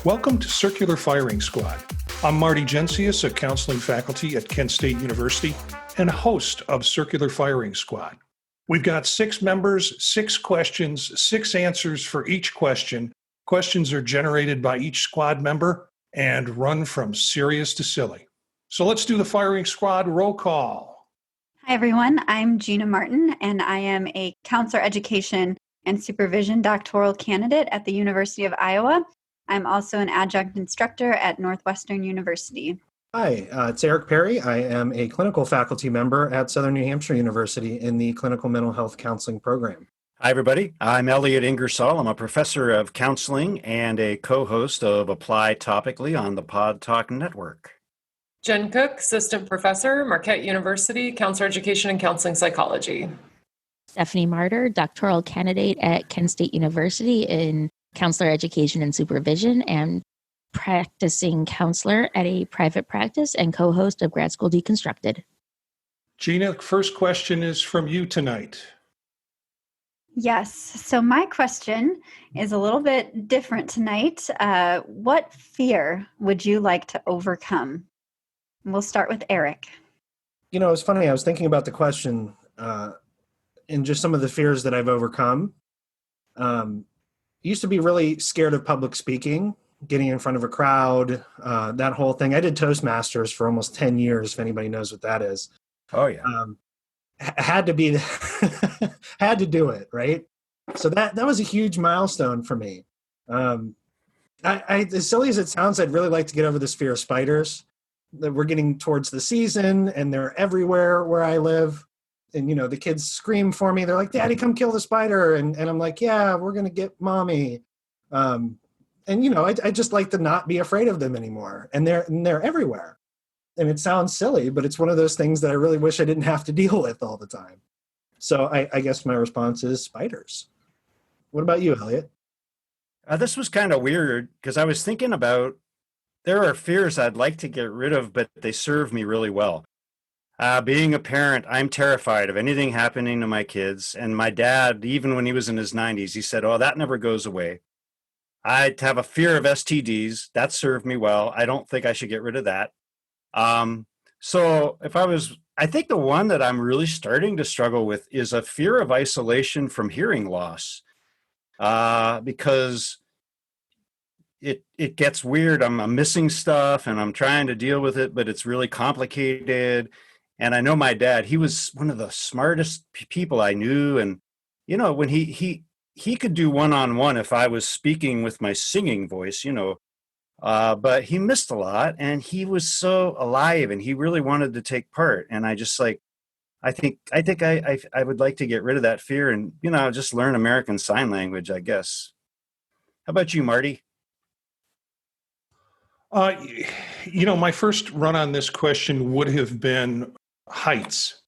Welcome to Circular Firing Squad. I'm Marty Gensius, a counseling faculty at Kent State University and host of Circular Firing Squad. We've got 6 members, 6 questions, 6 answers for each question. Questions are generated by each squad member and run from serious to silly. So let's do the firing squad roll call. Hi, everyone. I'm Gina Martin, and I am a counselor education and supervision doctoral candidate at the University of Iowa. I'm also an adjunct instructor at Northwestern University. Hi, it's Eric Perry. I am a clinical faculty member at Southern New Hampshire University in the Clinical Mental Health Counseling Program. Hi, everybody. I'm Elliot Ingersoll. I'm a professor of counseling and a co-host of Apply Topically on the Pod Talk Network. Jen Cook, assistant professor, Marquette University, counselor education and counseling psychology. Stephanie Martyr, doctoral candidate at Kent State University in counselor education and supervision, and practicing counselor at a private practice and co-host of Grad School Deconstructed. Gina, first question is from you tonight. Yes. So my question is a little bit different tonight. What fear would you like to overcome? We'll start with Eric. You know, it's funny. I was thinking about the question and just some of the fears that I've overcome. Used to be really scared of public speaking, getting in front of a crowd, that whole thing. I did Toastmasters for almost 10 years, if anybody knows what that is. Oh, yeah. Had to be, had to do it, right? So that was a huge milestone for me. As silly as it sounds, I'd really like to get over this fear of spiders. That we're getting towards the season, and they're everywhere where I live. And, you know, the kids scream for me. They're like, Daddy, come kill the spider. And I'm like, yeah, we're going to get mommy. And, you know, I just like to not be afraid of them anymore. And they're everywhere. And it sounds silly, but it's one of those things that I really wish I didn't have to deal with all the time. So I guess my response is spiders. What about you, Elliot? This was kind of weird because I was thinking about there are fears I'd like to get rid of, but they serve me really well. Being a parent, I'm terrified of anything happening to my kids. And my dad, even when he was in his 90s, he said, oh, that never goes away. I have a fear of STDs. That served me well. I don't think I should get rid of that. So I think the one that I'm really starting to struggle with is a fear of isolation from hearing loss. Because it gets weird. I'm missing stuff and I'm trying to deal with it, but it's really complicated. And I know my dad, he was one of the smartest people I knew. And, you know, when he could do one-on-one if I was speaking with my singing voice, you know, but he missed a lot and he was so alive and he really wanted to take part. And I just like, I think I would like to get rid of that fear and, you know, just learn American Sign Language, I guess. How about you, Marty? You know, my first run on this question would have been heights.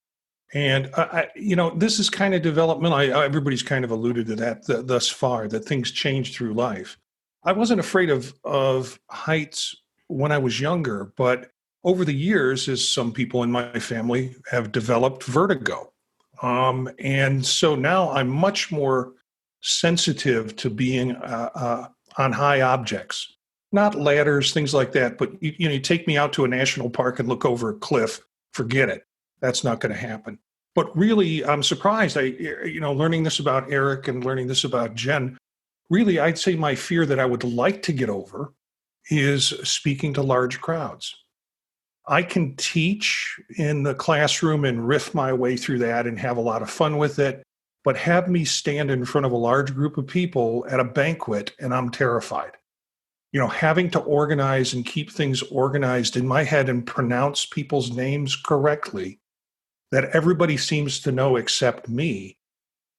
And, you know, this is kind of developmental. Everybody's kind of alluded to that thus far, that things change through life. I wasn't afraid of heights when I was younger, but over the years, as some people in my family have developed vertigo. And so now I'm much more sensitive to being on high objects. Not ladders, things like that, but you take me out to a national park and look over a cliff, forget it. That's not going to happen. But really, I'm surprised. Learning this about Eric and learning this about Jen, really, I'd say my fear that I would like to get over is speaking to large crowds. I can teach in the classroom and riff my way through that and have a lot of fun with it, but have me stand in front of a large group of people at a banquet and I'm terrified. You know, having to organize and keep things organized in my head and pronounce people's names correctly that everybody seems to know except me,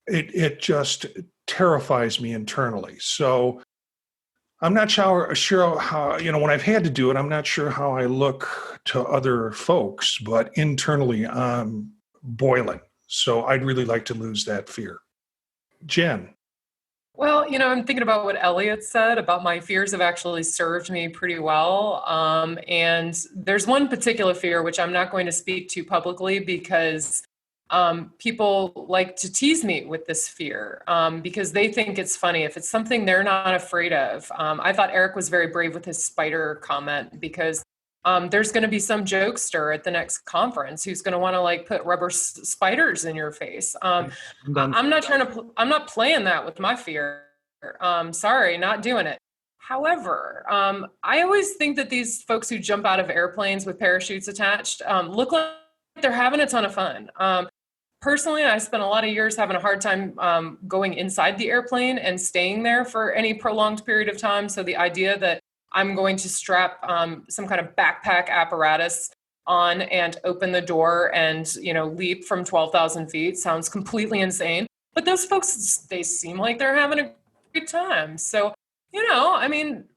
it just terrifies me internally. So I'm not sure how, you know, when I've had to do it, I'm not sure how I look to other folks, but internally I'm boiling. So I'd really like to lose that fear. Jen. Well, you know, I'm thinking about what Elliot said about my fears have actually served me pretty well. And there's one particular fear, which I'm not going to speak to publicly because People like to tease me with this fear because they think it's funny if it's something they're not afraid of. I thought Eric was very brave with his spider comment because there's going to be some jokester at the next conference who's going to want to like put rubber spiders in your face. I'm not playing that with my fear. Sorry, not doing it. However, I always think that these folks who jump out of airplanes with parachutes attached look like they're having a ton of fun. Personally, I spent a lot of years having a hard time going inside the airplane and staying there for any prolonged period of time. So the idea that I'm going to strap some kind of backpack apparatus on and open the door and, leap from 12,000 feet sounds completely insane. But those folks, they seem like they're having a good time. So,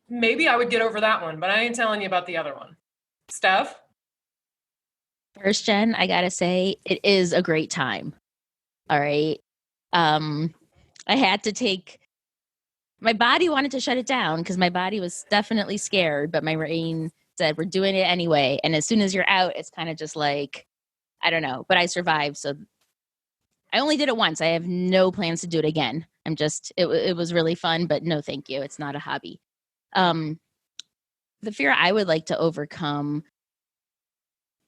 maybe I would get over that one, but I ain't telling you about the other one. Steph? First, Jen, I gotta say, it is a great time. All right. I had to take, my body wanted to shut it down because my body was definitely scared, but my brain said, we're doing it anyway. And as soon as you're out, it's kind of just like, I don't know, but I survived. So I only did it once. I have no plans to do it again. It was really fun, but no, thank you. It's not a hobby. The fear I would like to overcome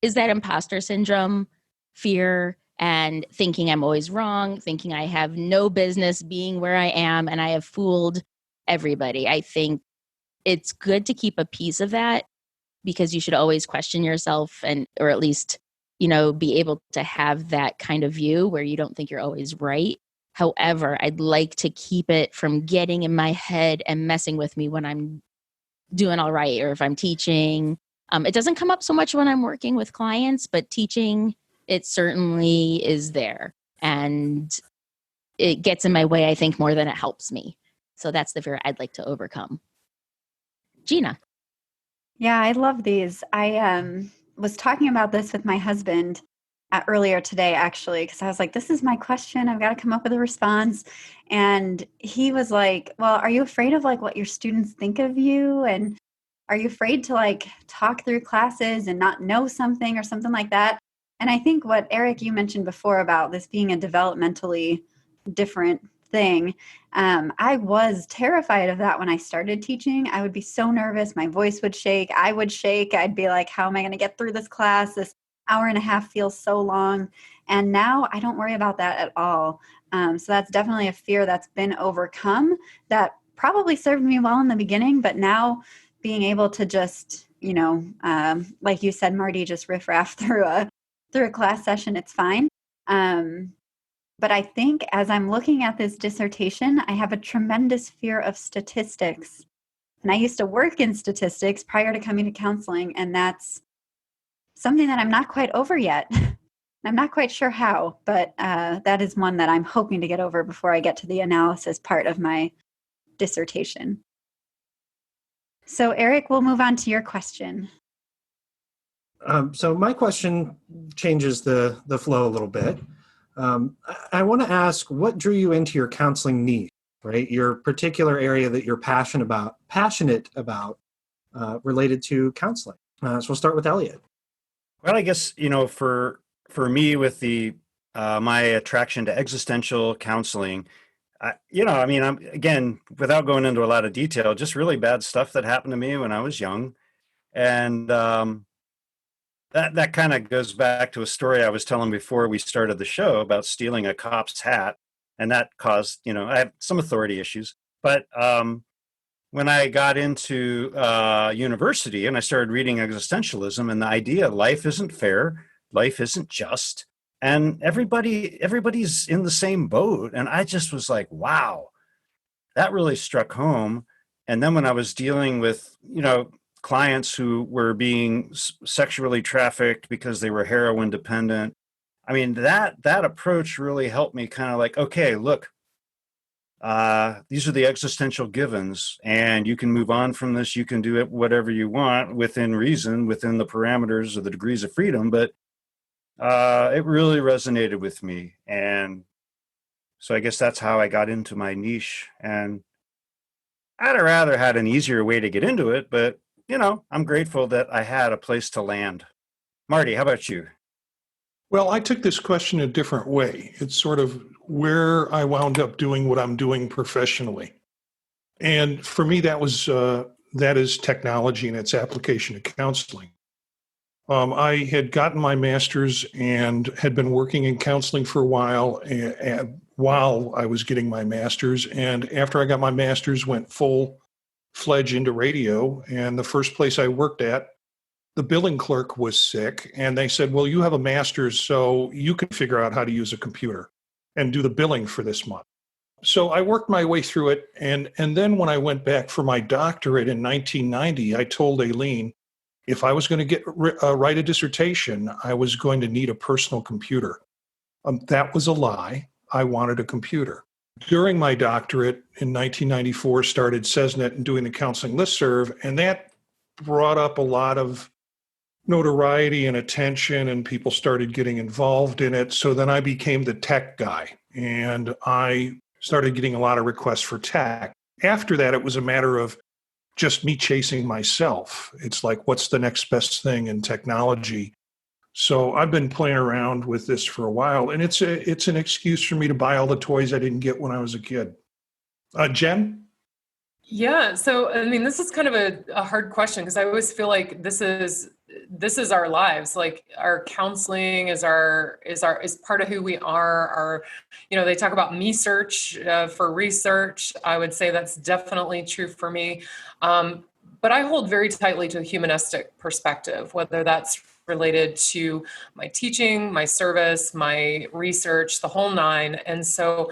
is that imposter syndrome, fear, and thinking I'm always wrong, thinking I have no business being where I am and I have fooled everybody. I think it's good to keep a piece of that because you should always question yourself or at least, be able to have that kind of view where you don't think you're always right. However, I'd like to keep it from getting in my head and messing with me when I'm doing all right or if I'm teaching. It doesn't come up so much when I'm working with clients, but teaching, it certainly is there. And it gets in my way, I think, more than it helps me. So that's the fear I'd like to overcome. Gina. Yeah, I love these. I was talking about this with my husband earlier today, actually, because I was like, this is my question. I've got to come up with a response. And he was like, well, are you afraid of like what your students think of you? And are you afraid to like talk through classes and not know something or something like that? And I think what Eric, you mentioned before about this being a developmentally different thing. I was terrified of that when I started teaching. I would be so nervous. My voice would shake. I would shake. I'd be like, how am I going to get through this class? This hour and a half feels so long. And now I don't worry about that at all. So that's definitely a fear that's been overcome that probably served me well in the beginning, but now being able to just, like you said, Marty, just riff-raff through a class session, it's fine. But I think as I'm looking at this dissertation, I have a tremendous fear of statistics. And I used to work in statistics prior to coming to counseling, and that's something that I'm not quite over yet. I'm not quite sure how, but that is one that I'm hoping to get over before I get to the analysis part of my dissertation. So Eric, we'll move on to your question. So my question changes the flow a little bit. I want to ask, what drew you into your counseling niche, right? Your particular area that you're passionate about related to counseling. So we'll start with Elliot. Well, I guess, for me with my attraction to existential counseling, I'm, again, without going into a lot of detail, just really bad stuff that happened to me when I was young. And that kind of goes back to a story I was telling before we started the show about stealing a cop's hat. And that caused, I have some authority issues. But when I got into university and I started reading existentialism and the idea life isn't fair, life isn't just, and everybody's in the same boat. And I just was like, wow, that really struck home. And then when I was dealing with, clients who were being sexually trafficked because they were heroin dependent, I mean, that approach really helped me kind of like, okay, look, these are the existential givens, and you can move on from this. You can do it whatever you want within reason, within the parameters of the degrees of freedom. But it really resonated with me. And so I guess that's how I got into my niche. And I'd have rather had an easier way to get into it, but, I'm grateful that I had a place to land. Marty, how about you? Well, I took this question a different way. It's sort of where I wound up doing what I'm doing professionally. And for me, that is technology and its application to counseling. I had gotten my master's and had been working in counseling for a while I was getting my master's. And after I got my master's, went full fledged into radio. And the first place I worked at, the billing clerk was sick. And they said, well, you have a master's, so you can figure out how to use a computer and do the billing for this month. So I worked my way through it. And then when I went back for my doctorate in 1990, I told Aileen, if I was going to write a dissertation, I was going to need a personal computer. That was a lie. I wanted a computer. During my doctorate in 1994, started CESNET and doing the counseling listserv, and that brought up a lot of notoriety and attention, and people started getting involved in it. So then I became the tech guy, and I started getting a lot of requests for tech. After that, it was a matter of just me chasing myself. It's like, what's the next best thing in technology? So I've been playing around with this for a while, and it's an excuse for me to buy all the toys I didn't get when I was a kid. Jen? Yeah. So, I mean, this is kind of a hard question because I always feel like this is our lives. Like our counseling is part of who we are. Our, they talk about me search for research. I would say that's definitely true for me. But I hold very tightly to a humanistic perspective, whether that's related to my teaching, my service, my research, the whole nine. And so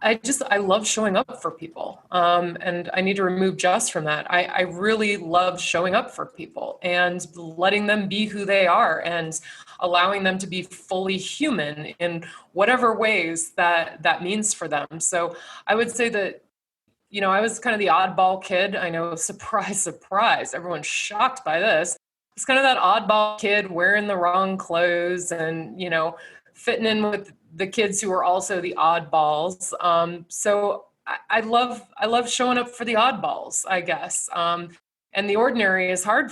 I love showing up for people. And I need to remove just from that. I really love showing up for people and letting them be who they are and allowing them to be fully human in whatever ways that means for them. So I would say that, I was kind of the oddball kid. I know, surprise, surprise, everyone's shocked by this. It's kind of that oddball kid wearing the wrong clothes and, fitting in with the kids who are also the oddballs. So I love showing up for the oddballs, I guess. And the ordinary is hard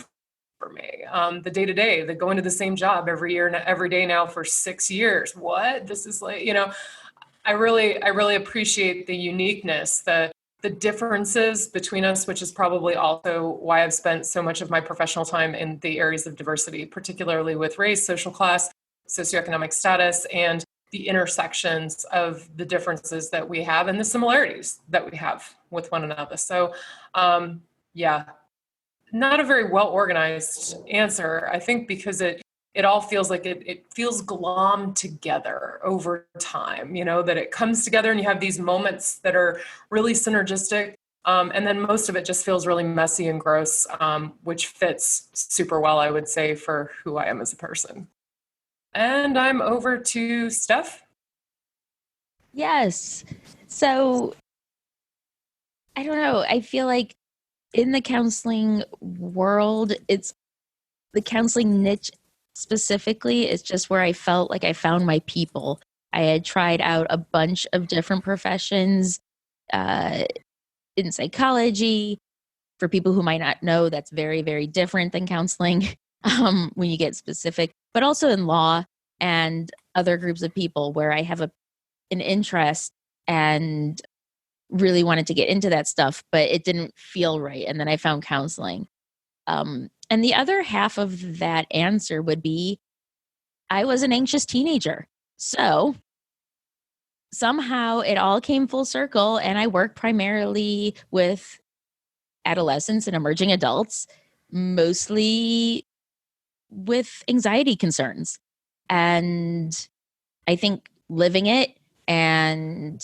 for me. The day-to-day, the going to the same job every year and every day now for 6 years. What? This is like, I really appreciate the uniqueness, the differences between us, which is probably also why I've spent so much of my professional time in the areas of diversity, particularly with race, social class, socioeconomic status, and the intersections of the differences that we have and the similarities that we have with one another. So, yeah, not a very well-organized answer, I think, because it all feels like it feels glommed together over time, that it comes together and you have these moments that are really synergistic. And then most of it just feels really messy and gross, which fits super well, I would say, for who I am as a person. And I'm over to Steph. Yes. So I don't know. I feel like in the counseling world, it's the counseling niche specifically is just where I felt like I found my people. I had tried out a bunch of different professions in psychology. For people who might not know, that's very, very different than counseling when you get specific, but also in law and other groups of people where I have an interest and really wanted to get into that stuff, but it didn't feel right. And then I found counseling. And the other half of that answer would be I was an anxious teenager. So somehow it all came full circle, and I work primarily with adolescents and emerging adults, mostly with anxiety concerns. And I think living it and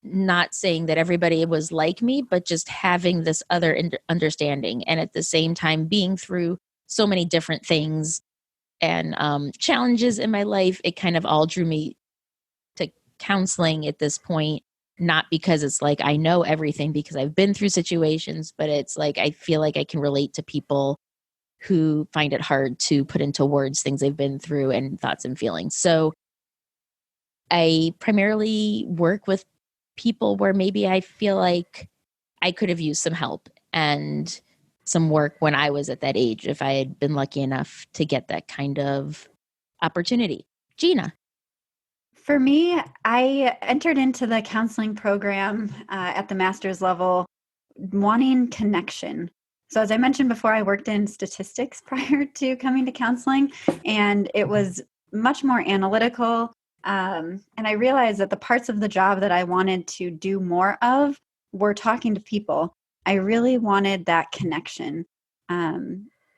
not saying that everybody was like me, but just having this other understanding, and at the same time being through so many different things and challenges in my life, it kind of all drew me to counseling at this point. Not because it's like I know everything, because I've been through situations, but it's like I feel like I can relate to people who find it hard to put into words things they've been through and thoughts and feelings. So I primarily work with people where maybe I feel like I could have used some help and some work when I was at that age, if I had been lucky enough to get that kind of opportunity. Gina. For me, I entered into the counseling program at the master's level wanting connection. So as I mentioned before, I worked in statistics prior to coming to counseling, and it was much more analytical. And I realized that the parts of the job that I wanted to do more of were talking to people. I really wanted that connection.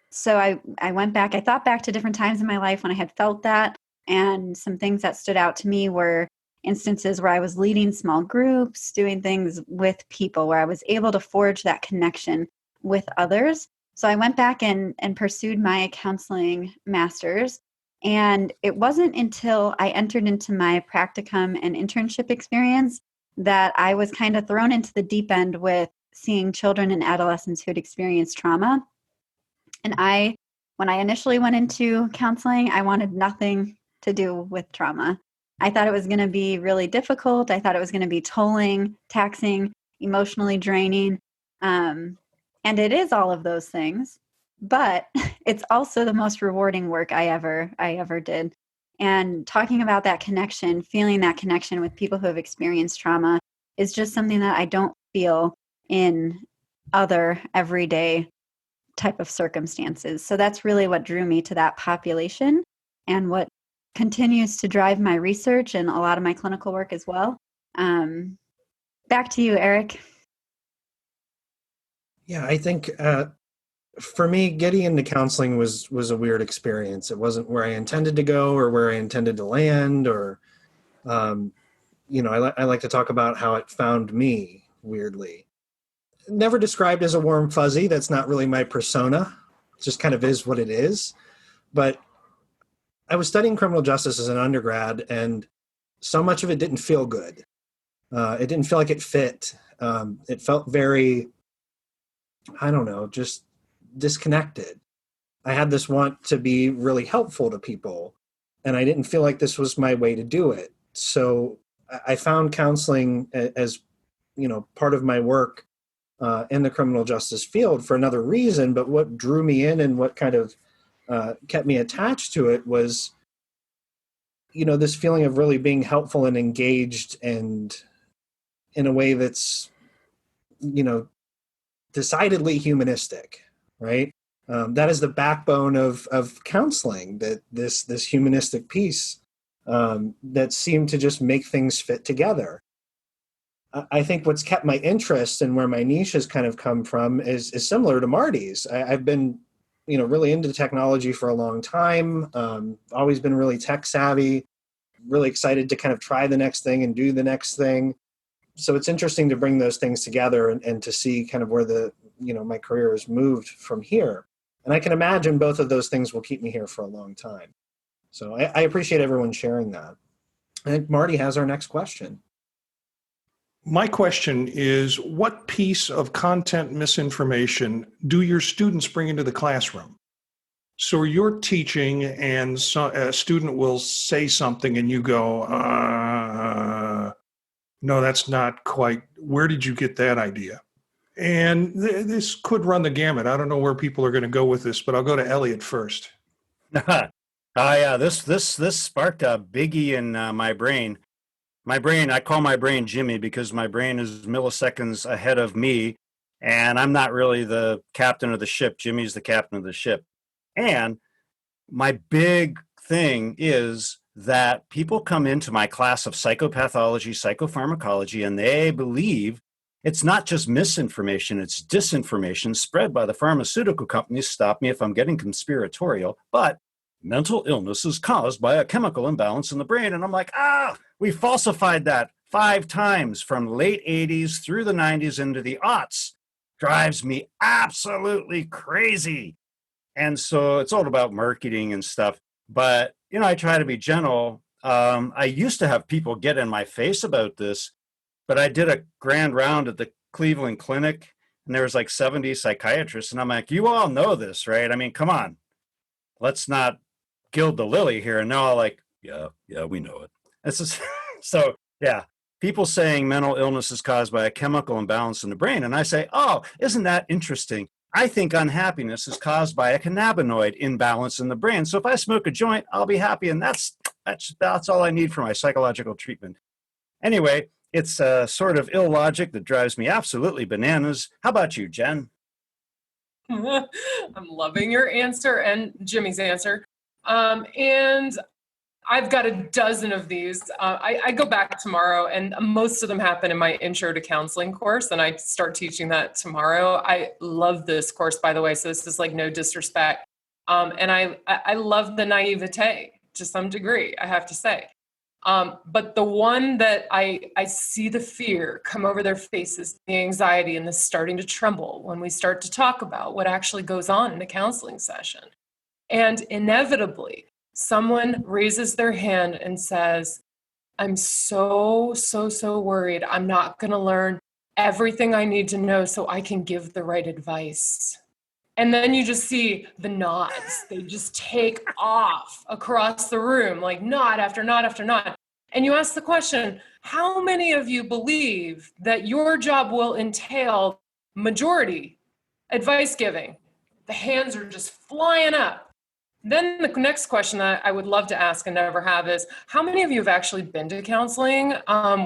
So I went back, I thought back to different times in my life when I had felt that. And some things that stood out to me were instances where I was leading small groups, doing things with people, where I was able to forge that connection with others. So I went back and pursued my counseling master's. And it wasn't until I entered into my practicum and internship experience that I was kind of thrown into the deep end with seeing children and adolescents who had experienced trauma. And when I initially went into counseling, I wanted nothing to do with trauma. I thought it was going to be really difficult. I thought it was going to be tolling, taxing, emotionally draining. And it is all of those things, but it's also the most rewarding work I ever did. And talking about that connection, feeling that connection with people who have experienced trauma is just something that I don't feel in other everyday type of circumstances. So that's really what drew me to that population and what continues to drive my research and a lot of my clinical work as well. Back to you, Eric. Yeah, I think for me, getting into counseling was a weird experience. It wasn't where I intended to go or where I intended to land, or I like to talk about how it found me weirdly. Never described as a warm fuzzy. That's not really my persona. It just kind of is what it is. But I was studying criminal justice as an undergrad, and so much of it didn't feel good. It didn't feel like it fit. It felt very, I don't know, just disconnected. I had this want to be really helpful to people, and I didn't feel like this was my way to do it. So I found counseling as, part of my work in the criminal justice field for another reason. But what drew me in and what kind of kept me attached to it was, this feeling of really being helpful and engaged, and in a way that's, decidedly humanistic, right? That is the backbone of counseling, that this humanistic piece that seemed to just make things fit together. I think what's kept my interest and where my niche has kind of come from is similar to Marty's. I've been, really into technology for a long time, always been really tech savvy, really excited to kind of try the next thing and do the next thing. So it's interesting to bring those things together and to see kind of where my career has moved from here. And I can imagine both of those things will keep me here for a long time. So I appreciate everyone sharing that. I think Marty has our next question. My question is, what piece of content misinformation do your students bring into the classroom? So you're teaching and a student will say something and you go, no, that's not quite, where did you get that idea? And this could run the gamut. I don't know where people are going to go with this, but I'll go to Elliot first. Yeah, this sparked a biggie in my brain. I call my brain Jimmy because my brain is milliseconds ahead of me, and I'm not really the captain of the ship. Jimmy's the captain of the ship. And my big thing is that people come into my class of psychopathology, psychopharmacology, and they believe it's not just misinformation, it's disinformation spread by the pharmaceutical companies. Stop me if I'm getting conspiratorial, but mental illness is caused by a chemical imbalance in the brain. And I'm like, we falsified that 5 times from late 80s through the 90s into the aughts. Drives me absolutely crazy. And so it's all about marketing and stuff. But, I try to be gentle. I used to have people get in my face about this, but I did a grand round at the Cleveland Clinic, and there was like 70 psychiatrists. And I'm like, you all know this, right? I mean, come on, let's not gild the lily here. And they're all like, yeah, we know it. It's just, so, yeah, people saying mental illness is caused by a chemical imbalance in the brain. And I say, oh, isn't that interesting? I think unhappiness is caused by a cannabinoid imbalance in the brain. So if I smoke a joint, I'll be happy. And that's That's all I need for my psychological treatment. Anyway, it's a sort of illogic that drives me absolutely bananas. How about you, Jen? I'm loving your answer and Jimmy's answer. And I've got a dozen of these. I go back tomorrow, and most of them happen in my Intro to Counseling course, and I start teaching that tomorrow. I love this course, by the way, so this is like no disrespect. And I love the naivete to some degree, I have to say. But the one that I see the fear come over their faces, the anxiety and the starting to tremble when we start to talk about what actually goes on in a counseling session. And inevitably, someone raises their hand and says, I'm so worried. I'm not going to learn everything I need to know so I can give the right advice. And then you just see the nods. They just take off across the room, like nod after nod after nod. And you ask the question, how many of you believe that your job will entail majority advice giving? The hands are just flying up. Then the next question that I would love to ask and never have is, how many of you have actually been to counseling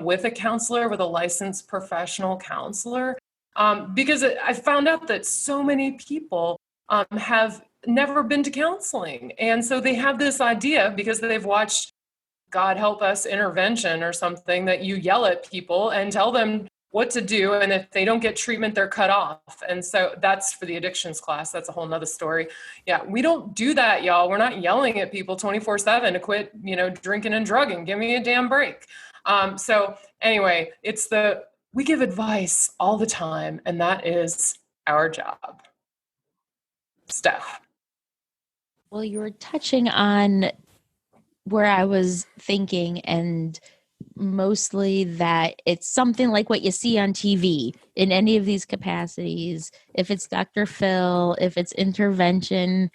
with a counselor, with a licensed professional counselor? Because I found out that so many people have never been to counseling. And so they have this idea because they've watched God Help Us Intervention or something, that you yell at people and tell them what to do. And if they don't get treatment, they're cut off. And so that's for the addictions class. That's a whole nother story. Yeah, we don't do that, y'all. We're not yelling at people 24/7 to quit, drinking and drugging. Give me a damn break. So anyway, we give advice all the time, and that is our job. Steph. Well, you were touching on where I was thinking, and mostly that it's something like what you see on TV in any of these capacities. If it's Dr. Phil, if it's intervention,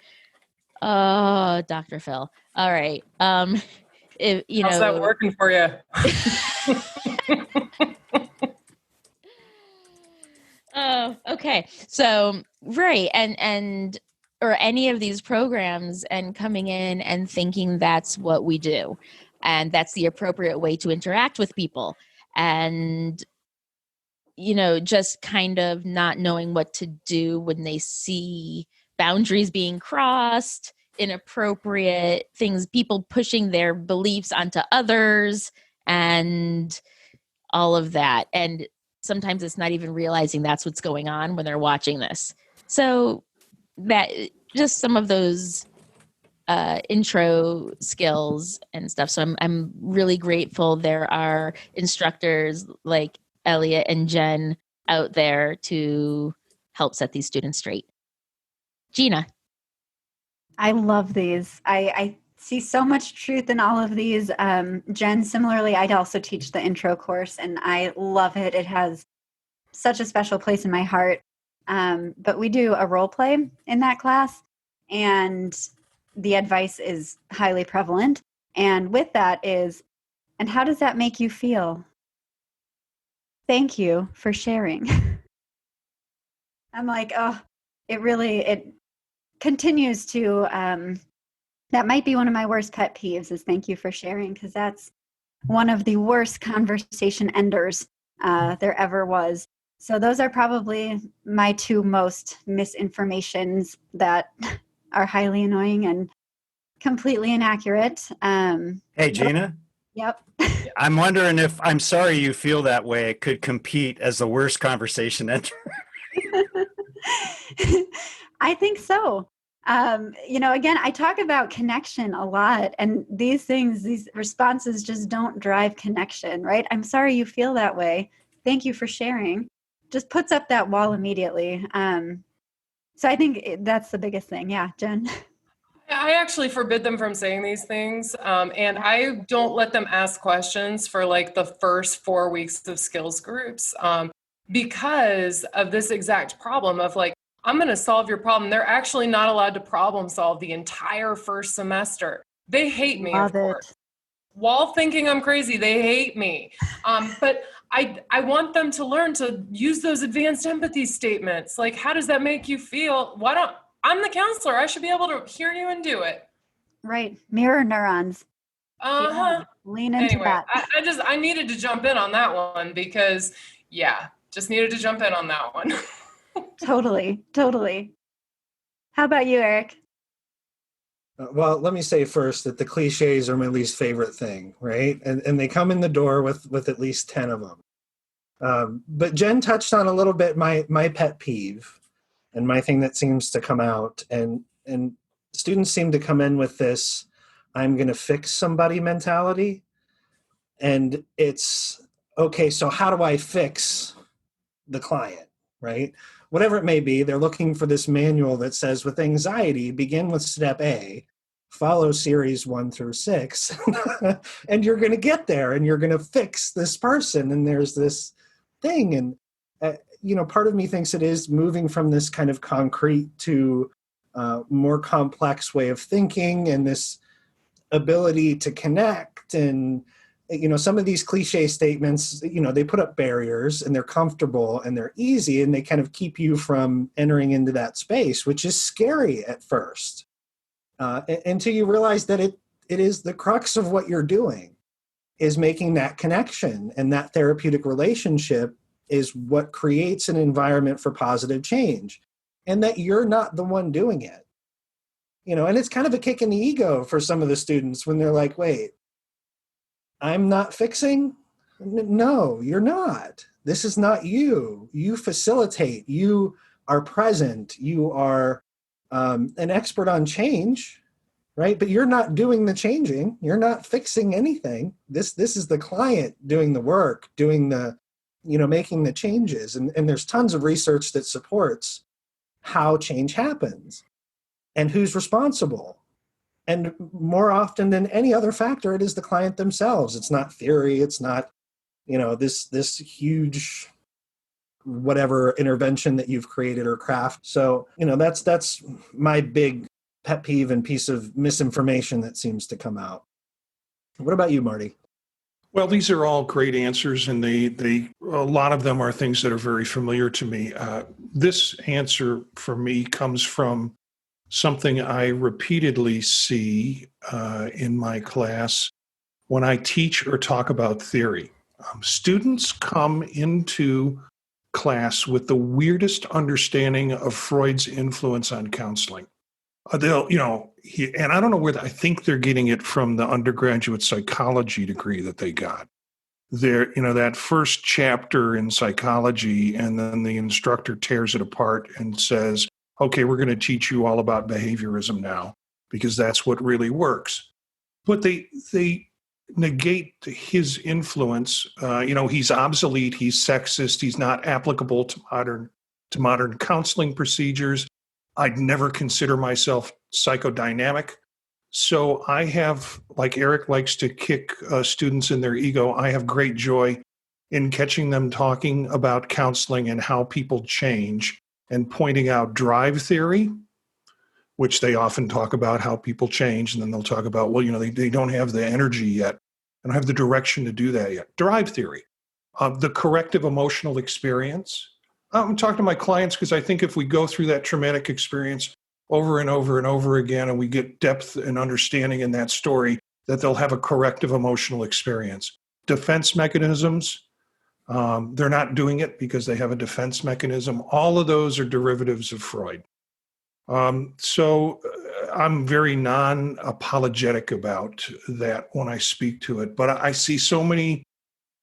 Dr. Phil. All right. How's that working for you? Oh, okay. So, right. And or any of these programs, and coming in and thinking that's what we do and that's the appropriate way to interact with people, and just kind of not knowing what to do when they see boundaries being crossed, inappropriate things, people pushing their beliefs onto others, and all of that. And sometimes it's not even realizing that's what's going on when they're watching this. So that just some of those intro skills and stuff. So I'm really grateful there are instructors like Elliot and Jen out there to help set these students straight. Gina. I love these. I see so much truth in all of these. Jen, similarly, I also teach the intro course, and I love it. It has such a special place in my heart. But we do a role play in that class, and the advice is highly prevalent. And with that is, and how does that make you feel? Thank you for sharing. I'm like, oh, it continues to, that might be one of my worst pet peeves, is thank you for sharing, because that's one of the worst conversation enders there ever was. So those are probably my two most misinformations that are highly annoying and completely inaccurate. Hey, Gina. Yep. I'm wondering if I'm sorry you feel that way could compete as the worst conversation ender. I think so. Again, I talk about connection a lot, and these responses just don't drive connection, right? I'm sorry you feel that way. Thank you for sharing. Just puts up that wall immediately. So I think that's the biggest thing. Yeah, Jen. I actually forbid them from saying these things. And I don't let them ask questions for like the first 4 weeks of skills groups because of this exact problem of like, I'm going to solve your problem. They're actually not allowed to problem solve the entire first semester. They hate me, of course. While thinking I'm crazy, they hate me. But I want them to learn to use those advanced empathy statements. Like, how does that make you feel? I'm the counselor. I should be able to hear you and do it. Right. Mirror neurons. Uh-huh. Lean into Anyway, that. I needed to jump in on that one because, yeah, just needed to jump in on that one. Totally. How about you, Eric? Well, let me say first that the cliches are my least favorite thing, right? And they come in the door with at least 10 of them. But Jen touched on a little bit my pet peeve and my thing that seems to come out. And students seem to come in with this, I'm going to fix somebody mentality. And it's, okay, so how do I fix the client, right? Whatever it may be, they're looking for this manual that says with anxiety, begin with step A, follow series 1 through 6, and you're going to get there and you're going to fix this person. And there's this thing. And, part of me thinks it is moving from this kind of concrete to more complex way of thinking and this ability to connect. And some of these cliche statements, they put up barriers and they're comfortable and they're easy and they kind of keep you from entering into that space, which is scary at first, until you realize that it is the crux of what you're doing, is making that connection, and that therapeutic relationship is what creates an environment for positive change, and that you're not the one doing it. And it's kind of a kick in the ego for some of the students when they're like, wait, I'm not fixing? No, you're not. This is not you. You facilitate. You are present. You are an expert on change, right? But you're not doing the changing. You're not fixing anything. This is the client doing the work, doing the, making the changes. And there's tons of research that supports how change happens and who's responsible. And more often than any other factor, it is the client themselves. It's not theory. It's not, this huge whatever intervention that you've created or craft. So, that's my big pet peeve and piece of misinformation that seems to come out. What about you, Marty? Well, these are all great answers, and a lot of them are things that are very familiar to me. This answer for me comes from something I repeatedly see in my class when I teach or talk about theory. Students come into class with the weirdest understanding of Freud's influence on counseling. They'll, and I don't know where I think they're getting it from the undergraduate psychology degree that they got. There, that first chapter in psychology, and then the instructor tears it apart and says, okay, we're going to teach you all about behaviorism now because that's what really works. But they negate his influence. He's obsolete, he's sexist, he's not applicable to modern counseling procedures. I'd never consider myself psychodynamic. So I have, like Eric likes to kick students in their ego, I have great joy in catching them talking about counseling and how people change, and pointing out drive theory, which they often talk about how people change. And then they'll talk about, well, they don't have the energy yet. I don't have the direction to do that yet. Drive theory, the corrective emotional experience. I'm talking to my clients because I think if we go through that traumatic experience over and over and over again, and we get depth and understanding in that story, that they'll have a corrective emotional experience. Defense mechanisms, they're not doing it because they have a defense mechanism. All of those are derivatives of Freud. So I'm very non-apologetic about that when I speak to it. But I see so many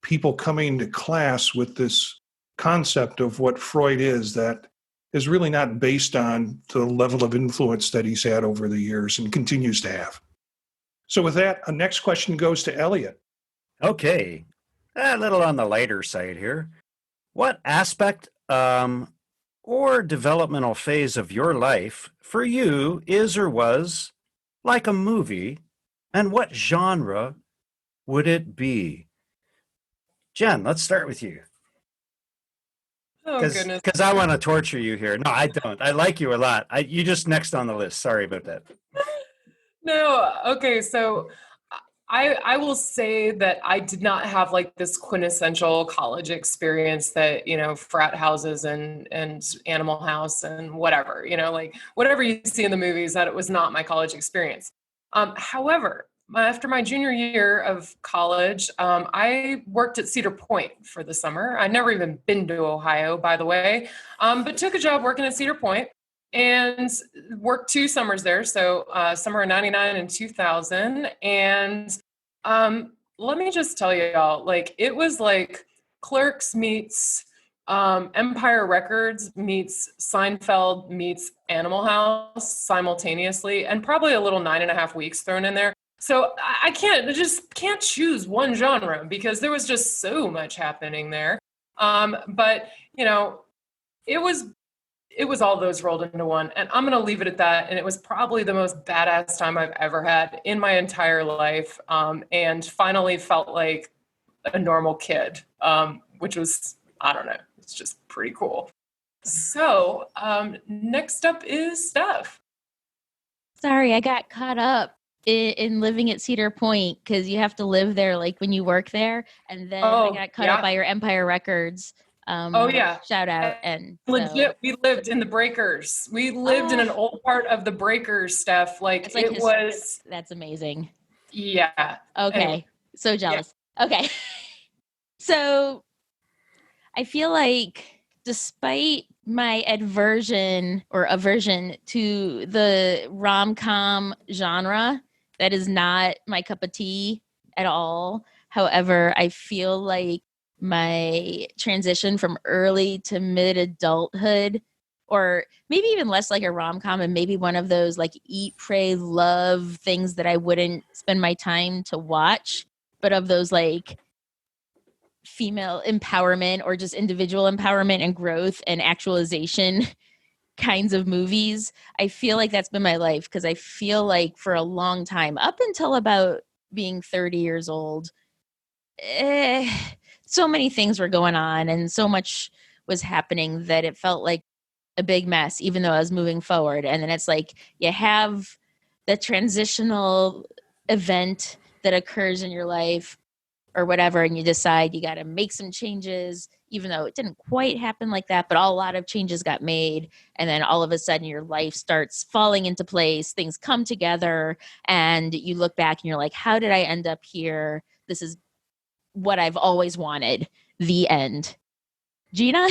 people coming to class with this concept of what Freud is that is really not based on the level of influence that he's had over the years and continues to have. So with that, our next question goes to Elliot. Okay. A little on the lighter side here. What aspect or developmental phase of your life for you is or was like a movie, and what genre would it be? Jen, let's start with you. Oh, goodness. Because I want to torture you here. No, I don't. I like you a lot. You just next on the list. Sorry about that. No, okay, so I will say that I did not have like this quintessential college experience that, frat houses and Animal House and whatever, like whatever you see in the movies, that it was not my college experience. However, after my junior year of college, I worked at Cedar Point for the summer. I'd never even been to Ohio, by the way, but took a job working at Cedar Point and worked 2 summers there. So summer of 99 and 2000. And let me just tell y'all, like, it was like Clerks meets Empire Records meets Seinfeld meets Animal House simultaneously, and probably a little 9.5 weeks thrown in there. So I just can't choose one genre because there was just so much happening there. But you know, it was all those rolled into one, and I'm going to leave it at that. And it was probably the most badass time I've ever had in my entire life. And finally felt like a normal kid, which was, I don't know, it's just pretty cool. So next up is Steph. Sorry, I got caught up in living at Cedar Point because you have to live there like when you work there. And then I got caught up by your Empire Records. Shout out. And legit, we lived in the Breakers. We lived in an old part of the Breakers, Steph. Like it was. That's amazing. Yeah. Okay. Anyway. So jealous. Yeah. Okay. So I feel like despite my aversion to the rom-com genre, that is not my cup of tea at all. However, I feel like my transition from early to mid-adulthood, or maybe even less like a rom-com and maybe one of those like eat, pray, love things that I wouldn't spend my time to watch, but of those like female empowerment or just individual empowerment and growth and actualization kinds of movies. I feel like that's been my life because I feel like for a long time, up until about being 30 years old, so many things were going on and so much was happening that it felt like a big mess, even though I was moving forward. And then it's like you have the transitional event that occurs in your life or whatever, and you decide you got to make some changes, even though it didn't quite happen like that, but a lot of changes got made. And then all of a sudden your life starts falling into place, things come together, and you look back and you're like, how did I end up here? This is what I've always wanted. The end. Gina?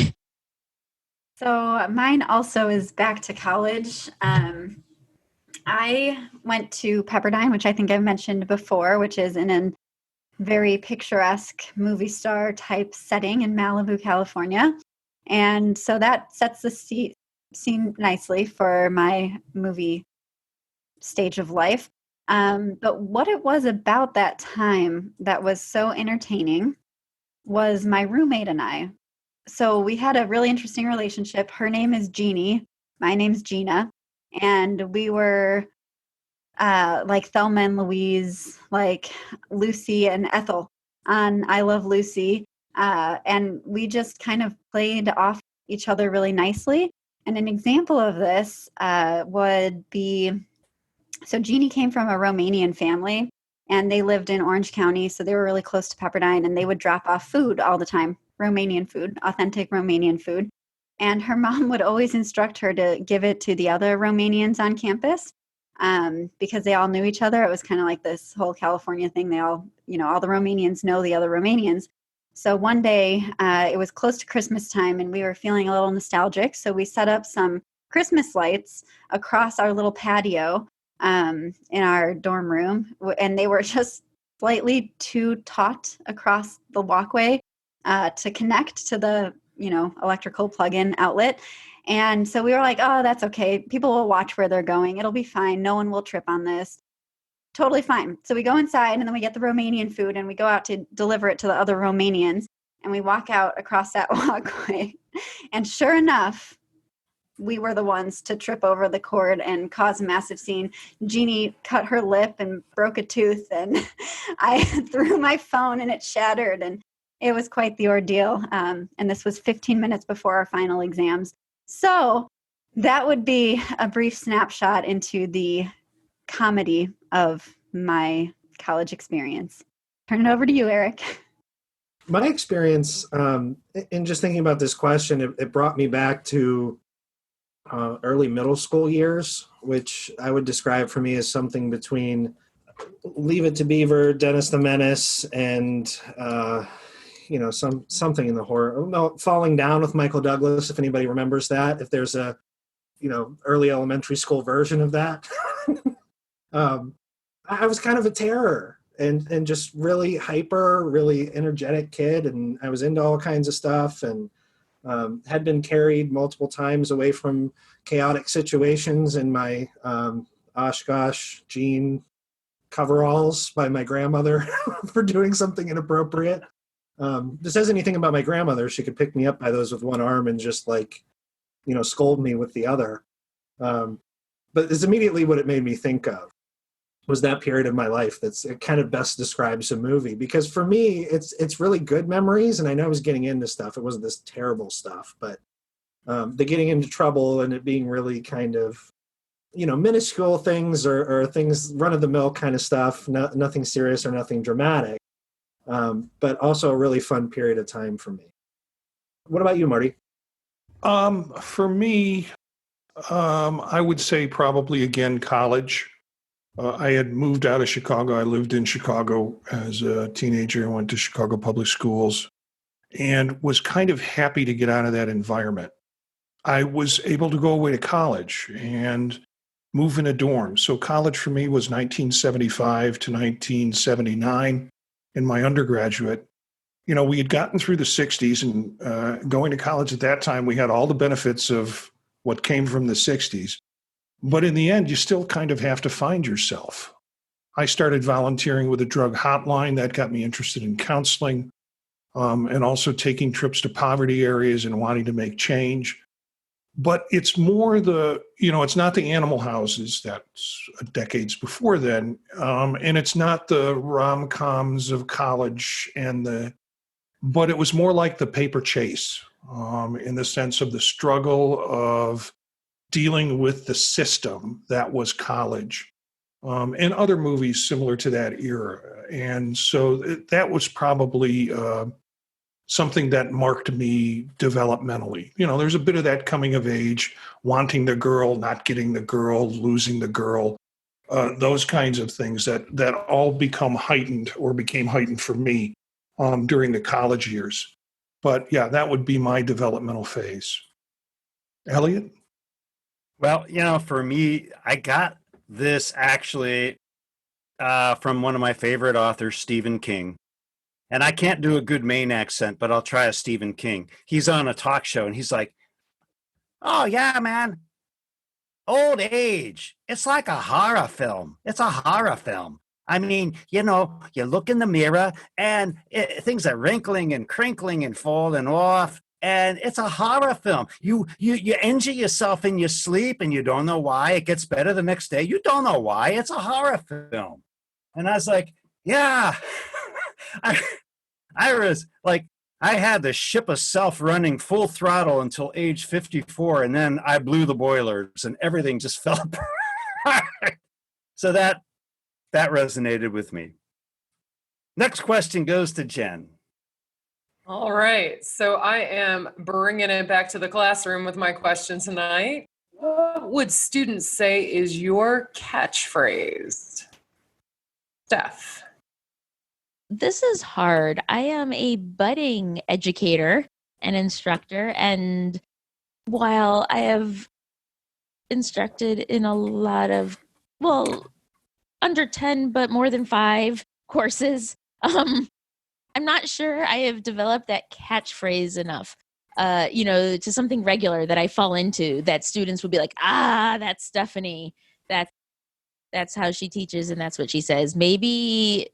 So mine also is back to college. I went to Pepperdine, which I think I've mentioned before, which is in a very picturesque movie star type setting in Malibu, California. And so that sets the scene nicely for my movie stage of life. But what it was about that time that was so entertaining was my roommate and I. So we had a really interesting relationship. Her name is Jeannie. My name's Gina. And we were like Thelma and Louise, like Lucy and Ethel on I Love Lucy. And we just kind of played off each other really nicely. And an example of this would be, so Jeannie came from a Romanian family and they lived in Orange County. So they were really close to Pepperdine and they would drop off food all the time, Romanian food, authentic Romanian food. And her mom would always instruct her to give it to the other Romanians on campus. Because they all knew each other. It was kind of like this whole California thing. They all, all the Romanians know the other Romanians. So one day it was close to Christmas time and we were feeling a little nostalgic. So we set up some Christmas lights across our little patio in our dorm room. And they were just slightly too taut across the walkway to connect to the, electrical plug-in outlet. And so we were like, oh, that's okay. People will watch where they're going. It'll be fine. No one will trip on this. Totally fine. So we go inside and then we get the Romanian food and we go out to deliver it to the other Romanians. And we walk out across that walkway. And sure enough, we were the ones to trip over the cord and cause a massive scene. Jeannie cut her lip and broke a tooth. And I threw my phone and it shattered. And it was quite the ordeal. And this was 15 minutes before our final exams. So that would be a brief snapshot into the comedy of my college experience. Turn it over to you, Eric. My experience, in just thinking about this question, it brought me back to early middle school years, which I would describe for me as something between Leave It to Beaver, Dennis the Menace, and something in the horror. No, Falling Down with Michael Douglas, if anybody remembers that. If there's a early elementary school version of that. I was kind of a terror and just really hyper, really energetic kid, and I was into all kinds of stuff, and had been carried multiple times away from chaotic situations in my Oshkosh jean coveralls by my grandmother for doing something inappropriate. This says anything about my grandmother, she could pick me up by those with one arm and just scold me with the other. But it's immediately what it made me think of was that period of my life it kind of best describes the movie, because for me it's really good memories, and I know I was getting into stuff. It wasn't this terrible stuff, but the getting into trouble and it being really kind of minuscule things or things run-of-the-mill kind of stuff, nothing serious or nothing dramatic, but also a really fun period of time for me. What about you, Marty? For me, I would say probably again college. I had moved out of Chicago. I lived in Chicago as a teenager. I went to Chicago public schools and was kind of happy to get out of that environment. I was able to go away to college and move in a dorm. So college for me was 1975 to 1979 in my undergraduate. We had gotten through the 60s, and going to college at that time, we had all the benefits of what came from the 60s. But in the end, you still kind of have to find yourself. I started volunteering with a drug hotline. That got me interested in counseling, and also taking trips to poverty areas and wanting to make change. But it's more it's not the animal houses that's decades before then. And it's not the rom-coms of college but it was more like the paper chase, in the sense of the struggle of dealing with the system that was college, and other movies similar to that era. And so that was probably something that marked me developmentally. There's a bit of that coming of age, wanting the girl, not getting the girl, losing the girl, those kinds of things that all became heightened for me during the college years. But yeah, that would be my developmental phase. Elliot? Well, for me, I got this actually from one of my favorite authors, Stephen King. And I can't do a good Maine accent, but I'll try a Stephen King. He's on a talk show and he's like, "Oh, yeah, man. Old age. It's like a horror film. It's a horror film. I mean, you look in the mirror and things are wrinkling and crinkling and falling off. And it's a horror film. You injure yourself in your sleep and you don't know why. It gets better the next day. You don't know why. It's a horror film." And I was like, yeah. I was like, I had the ship of self running full throttle until age 54. And then I blew the boilers and everything just fell apart. So that resonated with me. Next question goes to Jen. All right. So I am bringing it back to the classroom with my question tonight. What would students say is your catchphrase? Steph. This is hard. I am a budding educator and instructor, and while I have instructed in a lot of, under 10, but more than 5 courses, I'm not sure I have developed that catchphrase enough, to something regular that I fall into that students would be like, that's Stephanie. That's how she teaches and that's what she says. Maybe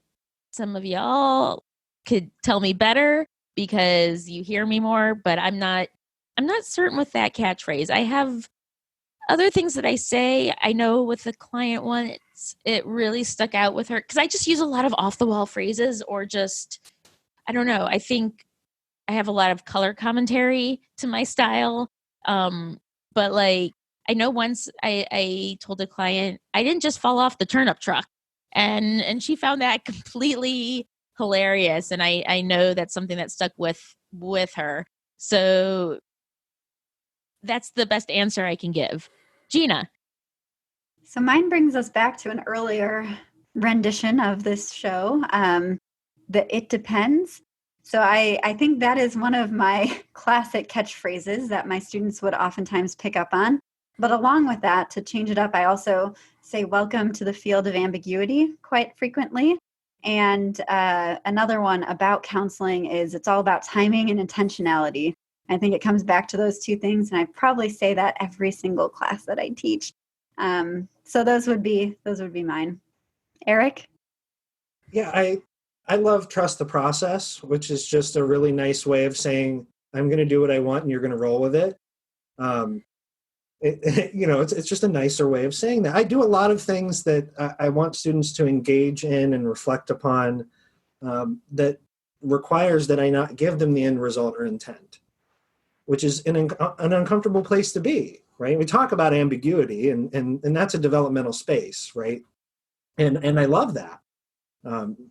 some of y'all could tell me better because you hear me more, but I'm not certain with that catchphrase. I have other things that I say. I know with the client one, it really stuck out with her because I just use a lot of off the wall phrases, or just, I don't know. I think I have a lot of color commentary to my style. But I know once I told a client, I didn't just fall off the turnip truck. And she found that completely hilarious. And I know that's something that stuck with her. So that's the best answer I can give. Gina. So mine brings us back to an earlier rendition of this show, the "it depends." So I think that is one of my classic catchphrases that my students would oftentimes pick up on. But along with that, to change it up, I also say welcome to the field of ambiguity quite frequently. And another one about counseling is it's all about timing and intentionality. I think it comes back to those two things, and I probably say that every single class that I teach. So those would be mine. Eric? Yeah, I love trust the process, which is just a really nice way of saying I'm going to do what I want and you're going to roll with it. It's just a nicer way of saying that. I do a lot of things that I want students to engage in and reflect upon that requires that I not give them the end result or intent, which is an uncomfortable place to be, right? We talk about ambiguity and that's a developmental space, right? And I love that.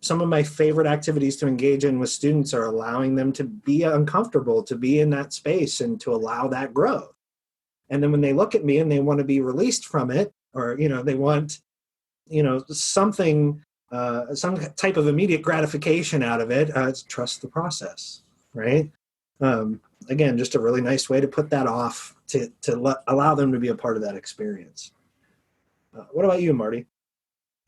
Some of my favorite activities to engage in with students are allowing them to be uncomfortable, to be in that space and to allow that growth. And then when they look at me and they want to be released from it, or, they want, something, some type of immediate gratification out of it, it's trust the process, right? Again, just a really nice way to put that off to allow them to be a part of that experience. What about you, Marty?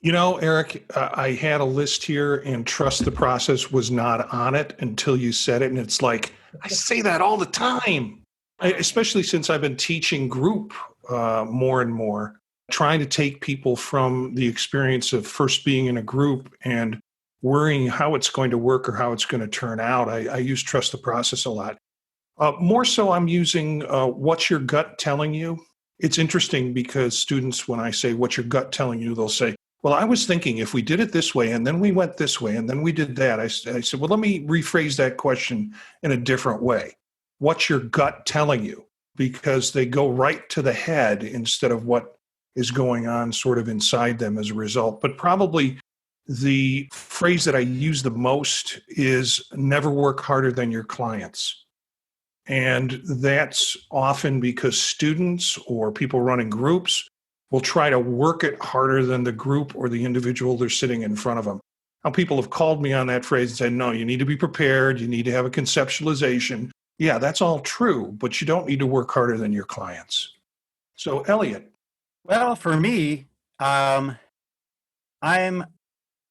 Eric, I had a list here and trust the process was not on it until you said it. And it's like, I say that all the time, especially since I've been teaching group more and more, trying to take people from the experience of first being in a group and worrying how it's going to work or how it's going to turn out. I use trust the process a lot. More so, I'm using what's your gut telling you. It's interesting because students, when I say what's your gut telling you, they'll say, well, I was thinking if we did it this way and then we went this way and then we did that. I said, well, let me rephrase that question in a different way. What's your gut telling you? Because they go right to the head instead of what is going on sort of inside them as a result. But probably the phrase that I use the most is never work harder than your clients. And that's often because students or people running groups will try to work it harder than the group or the individual they're sitting in front of them. Now, people have called me on that phrase and said, no, you need to be prepared. You need to have a conceptualization. Yeah, that's all true, but you don't need to work harder than your clients. So, Elliot. Well, for me, I'm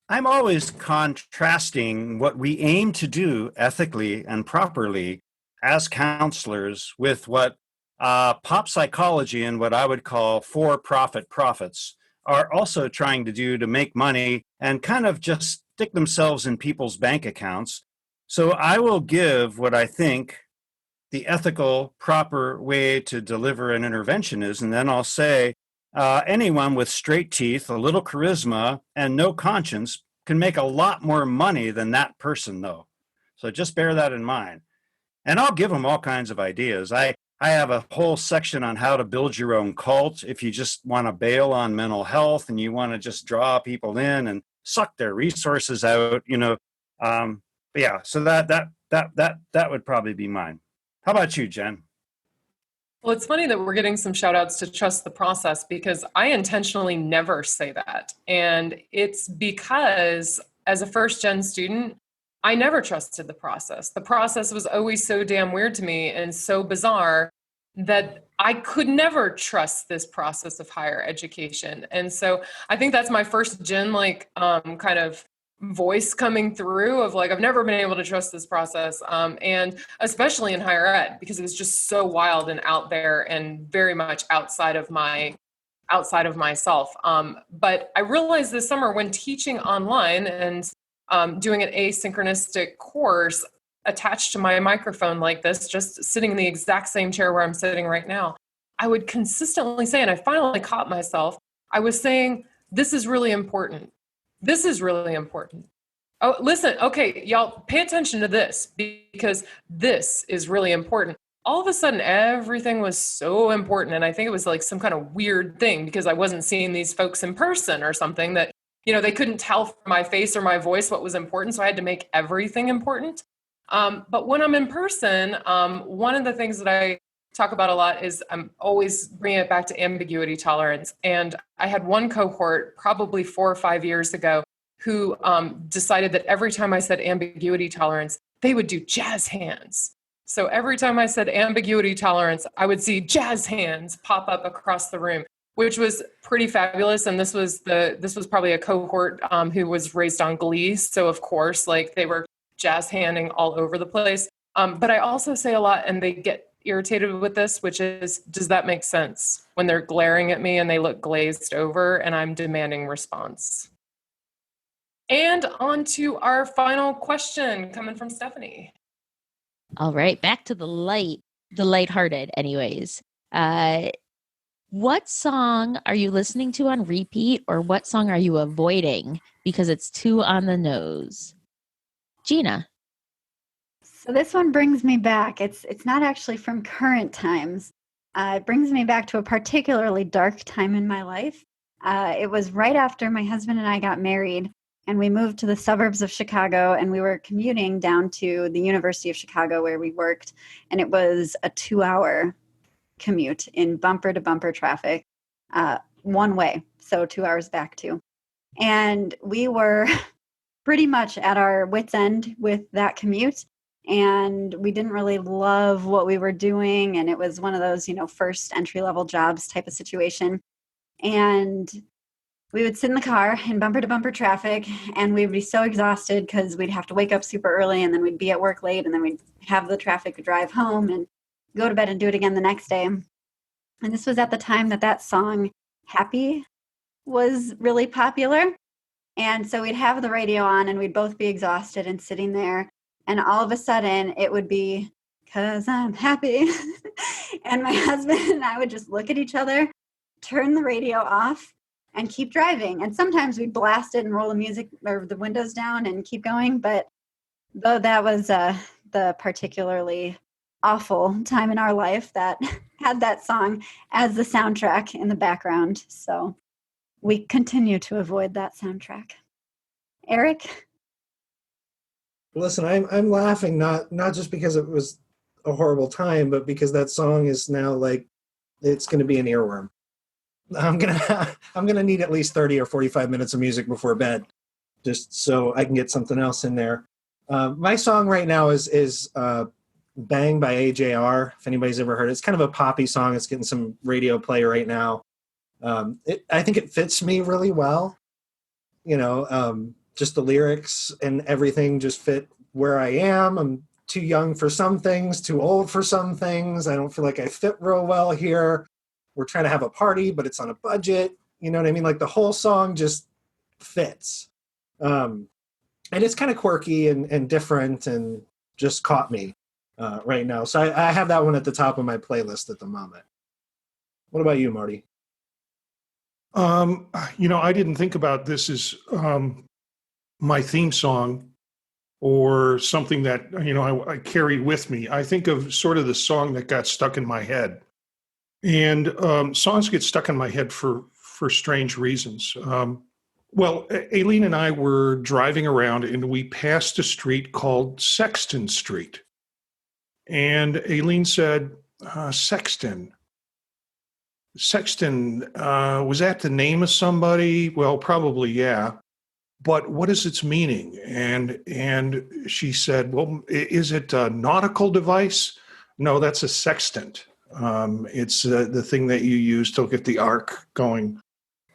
always contrasting what we aim to do ethically and properly as counselors with what pop psychology and what I would call for-profit prophets are also trying to do to make money and kind of just stick themselves in people's bank accounts. So I will give what I think the ethical, proper way to deliver an intervention is, and then I'll say anyone with straight teeth, a little charisma, and no conscience can make a lot more money than that person, though. So just bear that in mind. And I'll give them all kinds of ideas. I have a whole section on how to build your own cult if you just want to bail on mental health and you want to just draw people in and suck their resources out, yeah, so that would probably be mine. How about you, Jen? Well, it's funny that we're getting some shout outs to trust the process because I intentionally never say that. And it's because as a first gen student, I never trusted the process. The process was always so damn weird to me and so bizarre that I could never trust this process of higher education. And so I think that's my first gen, kind of voice coming through of I've never been able to trust this process. And especially in higher ed, because it was just so wild and out there and very much outside of myself. But I realized this summer when teaching online and doing an asynchronistic course attached to my microphone like this, just sitting in the exact same chair where I'm sitting right now, I would consistently say, and I finally caught myself, I was saying, this is really important. This is really important. Oh, listen, okay, y'all pay attention to this because this is really important. All of a sudden, everything was so important. And I think it was some kind of weird thing because I wasn't seeing these folks in person or something that, they couldn't tell from my face or my voice what was important. So I had to make everything important. But when I'm in person, one of the things that talk about a lot is I'm always bringing it back to ambiguity tolerance. And I had one cohort probably 4 or 5 years ago who decided that every time I said ambiguity tolerance, they would do jazz hands. So every time I said ambiguity tolerance, I would see jazz hands pop up across the room, which was pretty fabulous. And this was probably a cohort who was raised on Glee. So of course, like they were jazz handing all over the place. But I also say a lot, and they get irritated with this, which is, does that make sense? When they're glaring at me and they look glazed over and I'm demanding response. And on to our final question coming from Stephanie. All right, back to the lighthearted anyways. What song are you listening to on repeat, or what song are you avoiding because it's too on the nose? Gina. So this one brings me back. It's not actually from current times. It brings me back to a particularly dark time in my life. It was right after my husband and I got married, and we moved to the suburbs of Chicago, and we were commuting down to the University of Chicago where we worked, and it was a 2-hour commute in bumper-to-bumper traffic, one way, so 2 hours back too. And we were pretty much at our wits' end with that commute, and we didn't really love what we were doing, and it was one of those, first entry-level jobs type of situation. And we would sit in the car in bumper-to-bumper traffic, and we'd be so exhausted because we'd have to wake up super early, and then we'd be at work late, and then we'd have the traffic drive home and go to bed and do it again the next day. And this was at the time that song, Happy, was really popular. And so we'd have the radio on, and we'd both be exhausted and sitting there. And all of a sudden, it would be, 'cause I'm happy. And my husband and I would just look at each other, turn the radio off, and keep driving. And sometimes we'd blast it and roll the music or the windows down and keep going. But though that was the particularly awful time in our life that had that song as the soundtrack in the background. So we continue to avoid that soundtrack. Eric? Listen, I'm laughing not just because it was a horrible time, but because that song is now like, it's going to be an earworm. I'm gonna need at least 30 or 45 minutes of music before bed, just so I can get something else in there. My song right now is Bang by AJR, if anybody's ever heard it. It's kind of a poppy song. It's getting some radio play right now. I think it fits me really well. Just the lyrics and everything just fit where I am. I'm too young for some things, too old for some things. I don't feel like I fit real well here. We're trying to have a party, but it's on a budget. You know what I mean? Like the whole song just fits. And it's kind of quirky and different and just caught me right now. So I have that one at the top of my playlist at the moment. What about you, Marty? I didn't think about this as my theme song or something that, I carry with me. I think of sort of the song that got stuck in my head. And songs get stuck in my head for strange reasons. Aileen and I were driving around, and we passed a street called Sexton Street. And Aileen said, Sexton. Sexton, was that the name of somebody? Well, probably, yeah. But what is its meaning? And she said, well, is it a nautical device? No, that's a sextant. It's the thing that you use to get the arc going,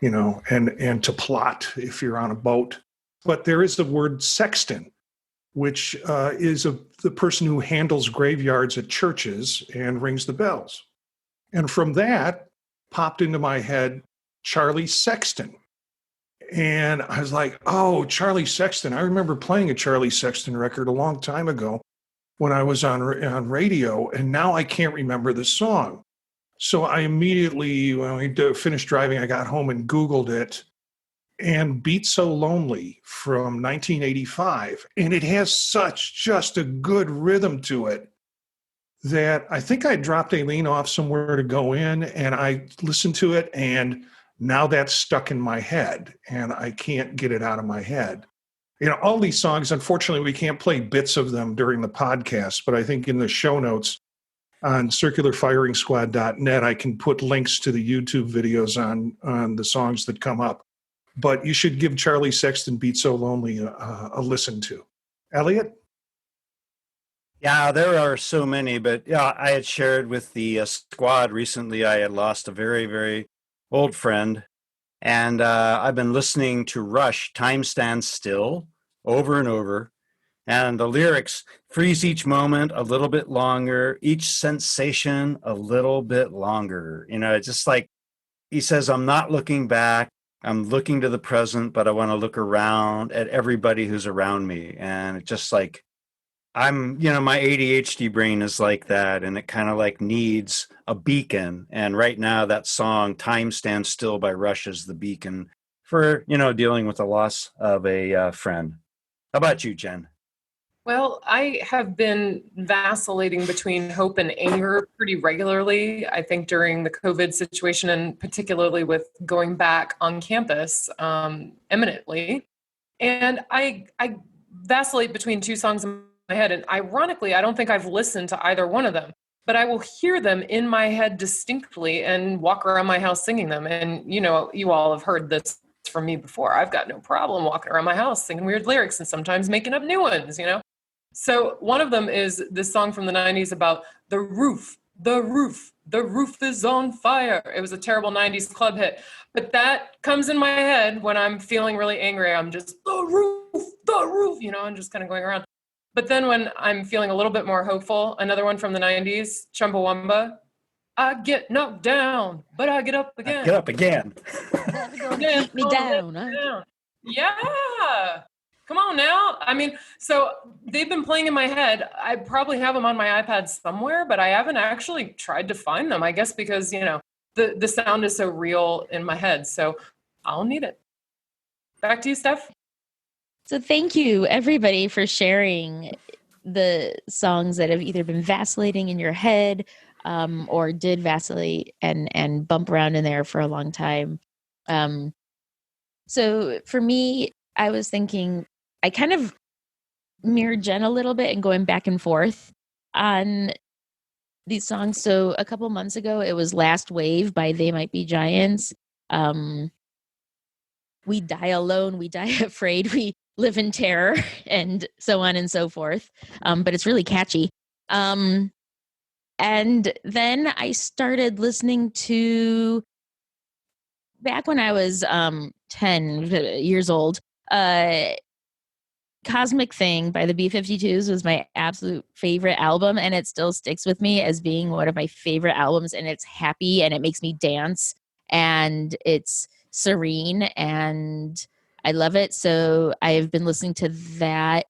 and to plot if you're on a boat. But there is the word sexton, which is the person who handles graveyards at churches and rings the bells. And from that popped into my head Charlie Sexton. And I was like, oh, Charlie Sexton. I remember playing a Charlie Sexton record a long time ago when I was on radio, and now I can't remember the song. So I immediately, when we finished driving, I got home and Googled it, and Beat So Lonely from 1985. And it has just a good rhythm to it that I think I dropped Aileen off somewhere to go in, and I listened to it, and now that's stuck in my head, and I can't get it out of my head. All these songs, unfortunately, we can't play bits of them during the podcast, but I think in the show notes, on circularfiringsquad.net. I can put links to the YouTube videos on the songs that come up. But you should give Charlie Sexton Beat So Lonely a listen to. Elliot? Yeah, there are so many, but yeah, I had shared with the squad recently. I had lost a very, very old friend, and I've been listening to Rush, Time Stands Still, over and over. And the lyrics freeze each moment a little bit longer, each sensation a little bit longer. It's just like he says, I'm not looking back. I'm looking to the present, but I want to look around at everybody who's around me. And it's just like, my ADHD brain is like that, and it kind of like needs a beacon. And right now that song, Time Stands Still by Rush, is the beacon for, dealing with the loss of a friend. How about you, Jen? Well, I have been vacillating between hope and anger pretty regularly, I think, during the COVID situation, and particularly with going back on campus imminently. And I vacillate between two songs in my head. And ironically, I don't think I've listened to either one of them, but I will hear them in my head distinctly and walk around my house singing them. And, you all have heard this from me before. I've got no problem walking around my house singing weird lyrics and sometimes making up new ones, So one of them is this song from the 90s about the roof is on fire. It was a terrible 90s club hit, but that comes in my head when I'm feeling really angry. I'm just, the roof, I'm just kind of going around. But then when I'm feeling a little bit more hopeful, another one from the 90s, Chumbawamba, I get knocked down, but I get up again. Get up again. Never gonna keep me down. Yeah. Come on now. So they've been playing in my head. I probably have them on my iPad somewhere, but I haven't actually tried to find them, I guess, because, the sound is so real in my head. So I'll need it. Back to you, Steph. So thank you, everybody, for sharing the songs that have either been vacillating in your head or did vacillate and bump around in there for a long time. So for me, I was thinking, I kind of mirrored Jen a little bit and going back and forth on these songs. So a couple months ago, it was Last Wave by They Might Be Giants. We die alone, we die afraid, we live in terror, and so on and so forth. But it's really catchy. And then I started listening to, back when I was 10 years old, Cosmic Thing by the B-52s was my absolute favorite album, and it still sticks with me as being one of my favorite albums. And it's happy, and it makes me dance, and it's serene, and I love it. So I've been listening to that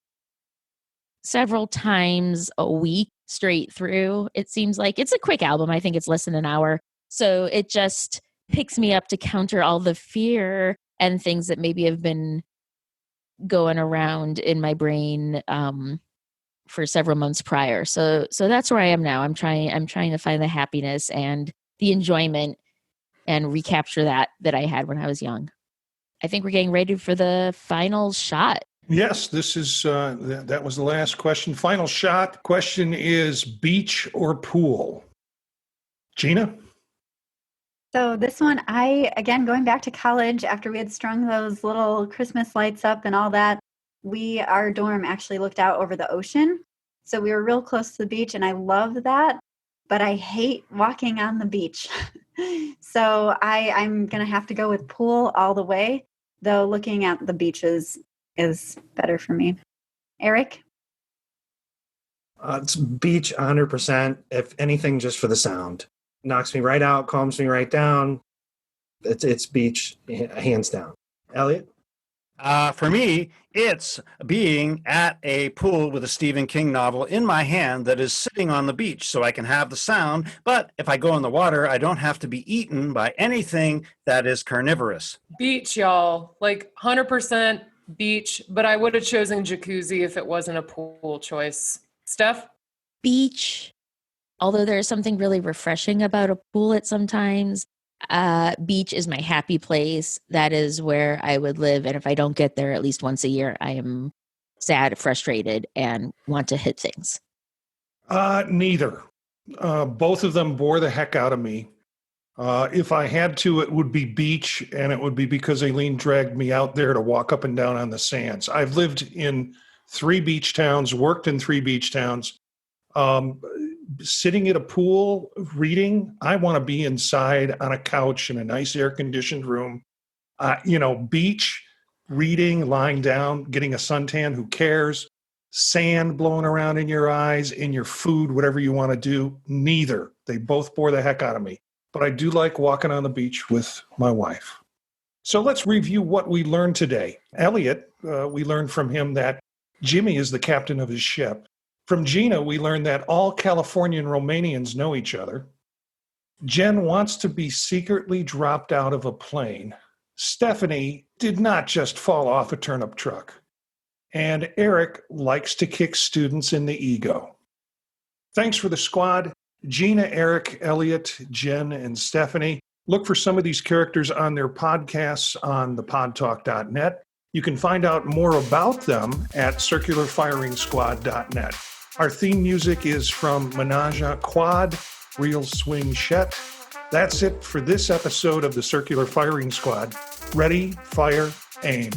several times a week straight through. It seems like it's a quick album. I think it's less than an hour. So it just picks me up to counter all the fear and things that maybe have been going around in my brain for several months prior. So that's where I am now. I'm trying to find the happiness and the enjoyment and recapture that I had when I was young. I think we're getting ready for the final shot. Yes, this is that was the last question. Final shot. Question is beach or pool? Gina? So this one, going back to college, after we had strung those little Christmas lights up and all that, our dorm actually looked out over the ocean. So we were real close to the beach, and I loved that, but I hate walking on the beach. So I'm going to have to go with pool all the way, though looking at the beaches is better for me. Eric? It's beach 100%. If anything, just for the sound. Knocks me right out, calms me right down. It's beach, hands down. Elliot? For me, it's being at a pool with a Stephen King novel in my hand that is sitting on the beach so I can have the sound. But if I go in the water, I don't have to be eaten by anything that is carnivorous. Beach, y'all. 100% beach, but I would have chosen jacuzzi if it wasn't a pool choice. Steph? Beach. Although there's something really refreshing about a pool at sometimes, beach is my happy place. That is where I would live. And if I don't get there at least once a year, I am sad, frustrated, and want to hit things. Neither. Both of them bore the heck out of me. If I had to, it would be beach, and it would be because Aileen dragged me out there to walk up and down on the sands. I've lived in 3 beach towns, worked in 3 beach towns. Sitting at a pool, reading, I want to be inside on a couch in a nice air-conditioned room. Beach, reading, lying down, getting a suntan, who cares? Sand blowing around in your eyes, in your food, whatever you want to do. Neither. They both bore the heck out of me. But I do like walking on the beach with my wife. So let's review what we learned today. Elliot, we learned from him that Jimmy is the captain of his ship. From Gina, we learned that all Californian Romanians know each other. Jen wants to be secretly dropped out of a plane. Stephanie did not just fall off a turnip truck. And Eric likes to kick students in the ego. Thanks for the squad. Gina, Eric, Elliot, Jen, and Stephanie. Look for some of these characters on their podcasts on thepodtalk.net. You can find out more about them at circularfiringsquad.net. Our theme music is from Menage a Quad, Real Swing Shet. That's it for this episode of the Circular Firing Squad. Ready, fire, aim.